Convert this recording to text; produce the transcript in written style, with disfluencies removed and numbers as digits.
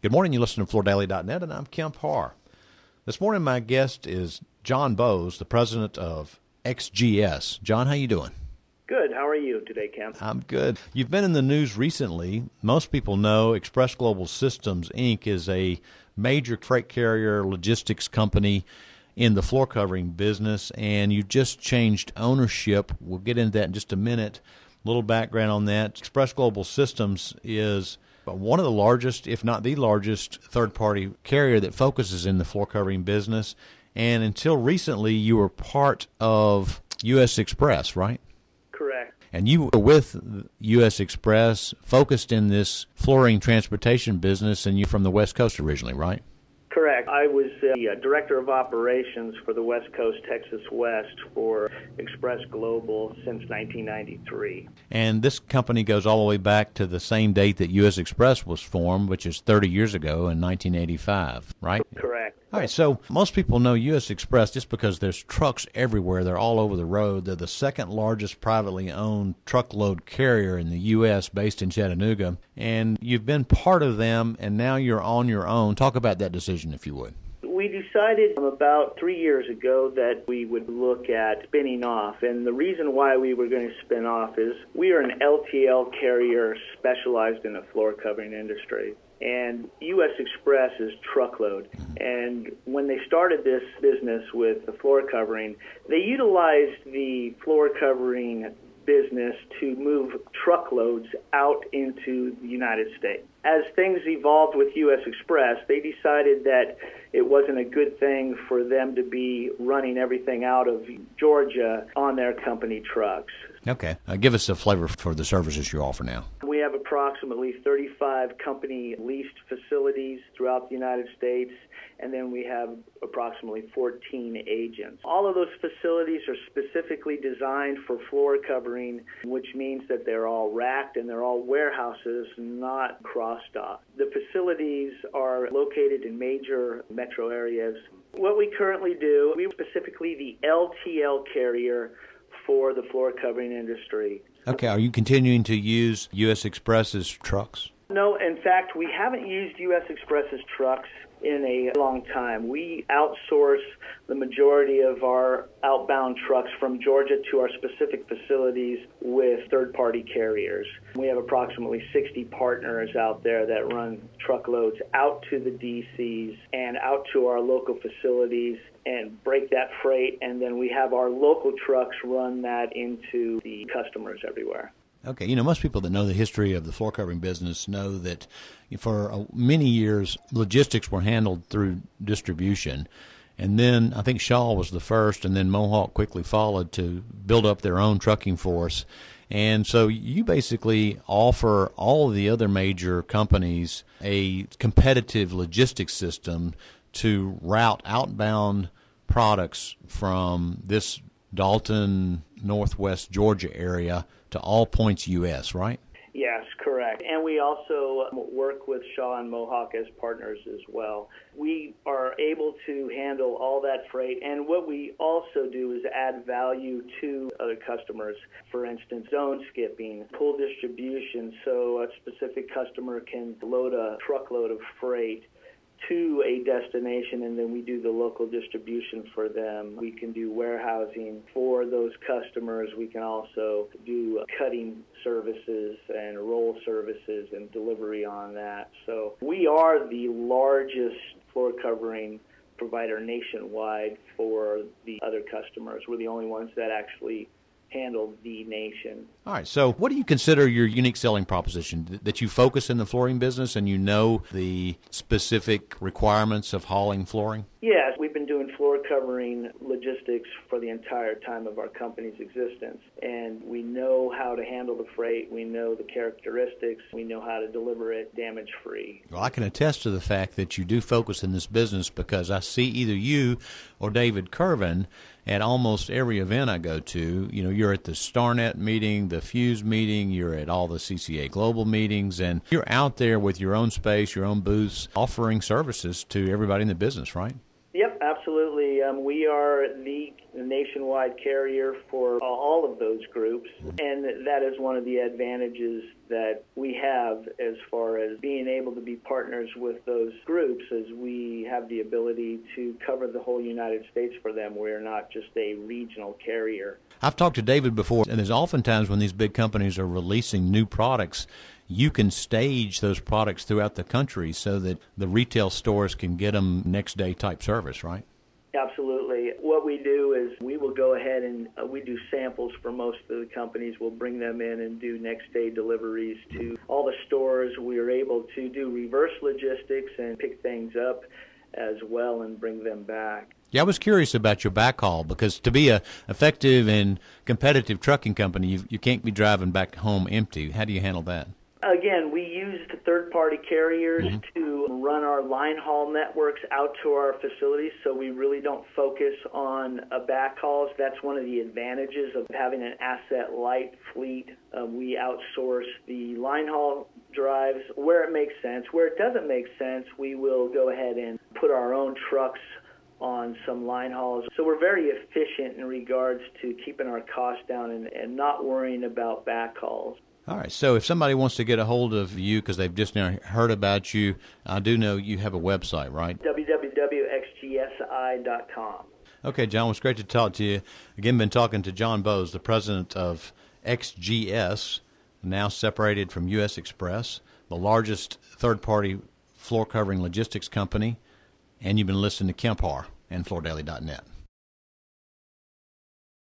Good morning. You listen to FloorDaily.net, and I'm Kemp Harr. This morning, my guest is John Bowes, the president of XGS. John, how you doing? Good. How are you today, Kemp? I'm good. You've been in the news recently. Most people know Express Global Systems, Inc. is a major freight carrier logistics company in the floor covering business, and you just changed ownership. We'll get into that in just a minute. A little background on that. Express Global Systems is one of the largest, if not the largest, third-party carrier that focuses in the floor covering business. And until recently, you were part of U.S. Express, right? Correct. And you were with U.S. Express, focused in this flooring transportation business, and you're from the West Coast originally, right? Correct. I was the director of operations for the West Coast, Texas West for Express Global since 1993. And this company goes all the way back to the same date that U.S. Express was formed, which is 30 years ago in 1985, right? Correct. All right, so most people know U.S. Express just because there's trucks everywhere. They're all over the road. They're the second largest privately owned truckload carrier in the U.S. based in Chattanooga. And you've been part of them, and now you're on your own. Talk about that decision, if you would. We decided about 3 years ago that we would look at spinning off. And the reason why we were going to spin off is we are an LTL carrier specialized in the floor covering industry. And U.S. Express is truckload. And when they started this business with the floor covering, they utilized the floor covering business to move truckloads out into the United States. As things evolved with U.S. Express, they decided that it wasn't a good thing for them to be running everything out of Georgia on their company trucks. Okay. Give us a flavor for the services you offer now. We have approximately 35 company leased facilities throughout the United States, and then we have approximately 14 agents. All of those facilities are specifically designed for floor covering, which means that they're all racked and they're all warehouses, not cross-dock. The facilities are located in major metro areas. What we currently do, we specifically the LTL carrier for the floor covering industry. Okay, are you continuing to use U.S. Express's trucks? No, in fact, we haven't used U.S. Express's trucks in a long time. We outsource the majority of our outbound trucks from Georgia to our specific facilities with third-party carriers. We have approximately 60 partners out there that run truckloads out to the DCs and out to our local facilities and break that freight, and then we have our local trucks run that into the customers everywhere. Okay, most people that know the history of the floor covering business know that for many years, logistics were handled through distribution. And then I think Shaw was the first, and then Mohawk quickly followed to build up their own trucking force. And so you basically offer all of the other major companies a competitive logistics system to route outbound products from this Dalton, Northwest Georgia area to all points U.S., right? Yes, correct. And we also work with Shaw and Mohawk as partners as well. We are able to handle all that freight, and what we also do is add value to other customers. For instance, zone skipping, pull distribution, so a specific customer can load a truckload of freight to a destination, and then we do the local distribution for them. We can do warehousing for those customers. We can also do cutting services and roll services and delivery on that. So we are the largest floor covering provider nationwide for the other customers. We're the only ones that actually handle the nation. All right, so what do you consider your unique selling proposition? That you focus in the flooring business and you know the specific requirements of hauling flooring? Yes, we've been doing floor covering logistics for the entire time of our company's existence, and we know how to handle the freight, we know the characteristics, we know how to deliver it damage-free. Well, I can attest to the fact that you do focus in this business because I see either you or David Curvin at almost every event I go to. You're at the StarNet meeting, the Fuse meeting, you're at all the CCA Global meetings, and you're out there with your own space, your own booths, offering services to everybody in the business, right? Yep, absolutely. We are the nationwide carrier for all of those groups, and that is one of the advantages that we have as far as being able to be partners with those groups, as we have the ability to cover the whole United States for them. We're not just a regional carrier. I've talked to David before, and there's oftentimes when these big companies are releasing new products, you can stage those products throughout the country so that the retail stores can get them next day type service, right? Absolutely. What we do is we will go ahead and we do samples for most of the companies. We'll bring them in and do next day deliveries to all the stores. We are able to do reverse logistics and pick things up as well and bring them back. Yeah, I was curious about your backhaul, because to be a effective and competitive trucking company, you can't be driving back home empty. How do you handle that? Again, we use third-party carriers to run our line haul networks out to our facilities, so we really don't focus on backhauls. That's one of the advantages of having an asset-light fleet. We outsource the line haul drives where it makes sense. Where it doesn't make sense, we will go ahead and put our own trucks on some line hauls. So we're very efficient in regards to keeping our costs down and not worrying about backhauls. All right, so if somebody wants to get a hold of you because they've just now heard about you, I do know you have a website, right? www.xgsi.com. Okay, John, it was great to talk to you. Again, been talking to John Bowes, the president of XGS, now separated from U.S. Express, the largest third-party floor covering logistics company, and you've been listening to Kemp Harr and FloorDaily.net.